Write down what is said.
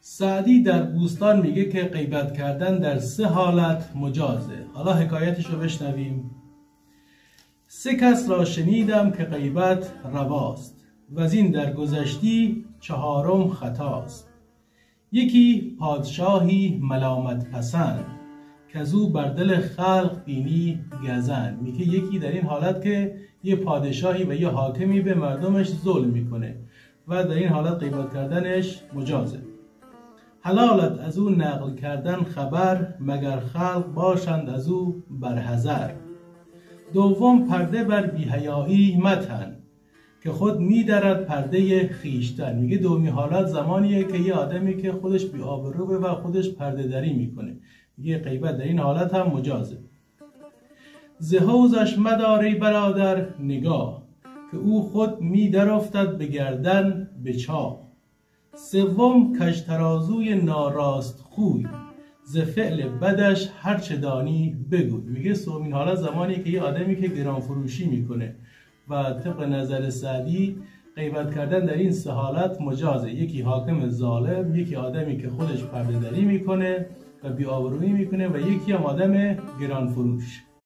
سعدی در بوستان میگه که غیبت کردن در 3 حالت مجازه. حالا حکایتش رو بشنویم. 3 کس را شنیدم که غیبت رواست، وزین در گذشتی 4م خطاست. یکی پادشاهی ملامت پسند، کزو بر دل خلق بینی گزند. میگه یکی در این حالت که یه پادشاهی و یه حاکمی به مردمش ظلم میکنه و در این حالت غیبت کردنش مجازه. حلالت از او نقل کردن خبر، مگر خلق باشند از او برحذر. دوم پرده بر بی‌حیایی متن، که خود می‌درد پرده خیشتن. میگه دومی حالت زمانیه که یه آدمی که خودش بی‌آبروه و خودش پرده دری میکنه. میگه غیبت در این حالت هم مجازه. ز حوضش مدار ای برادر نگاه، که او خود می‌درافتد به گردن به چاه. سوم کج ترازوی ناراست خوی، ز فعل بدش هرچه دانی بگوی. میگه سومین حالت زمانی که یه آدمی که گران فروشی میکنه و طبق نظر سعدی غیبت کردن در این 3 حالت مجازه. یکی حاکم ظالم، یکی آدمی که خودش پرده دری میکنه و بی‌آبرویی میکنه و یکی هم آدم گران فروش.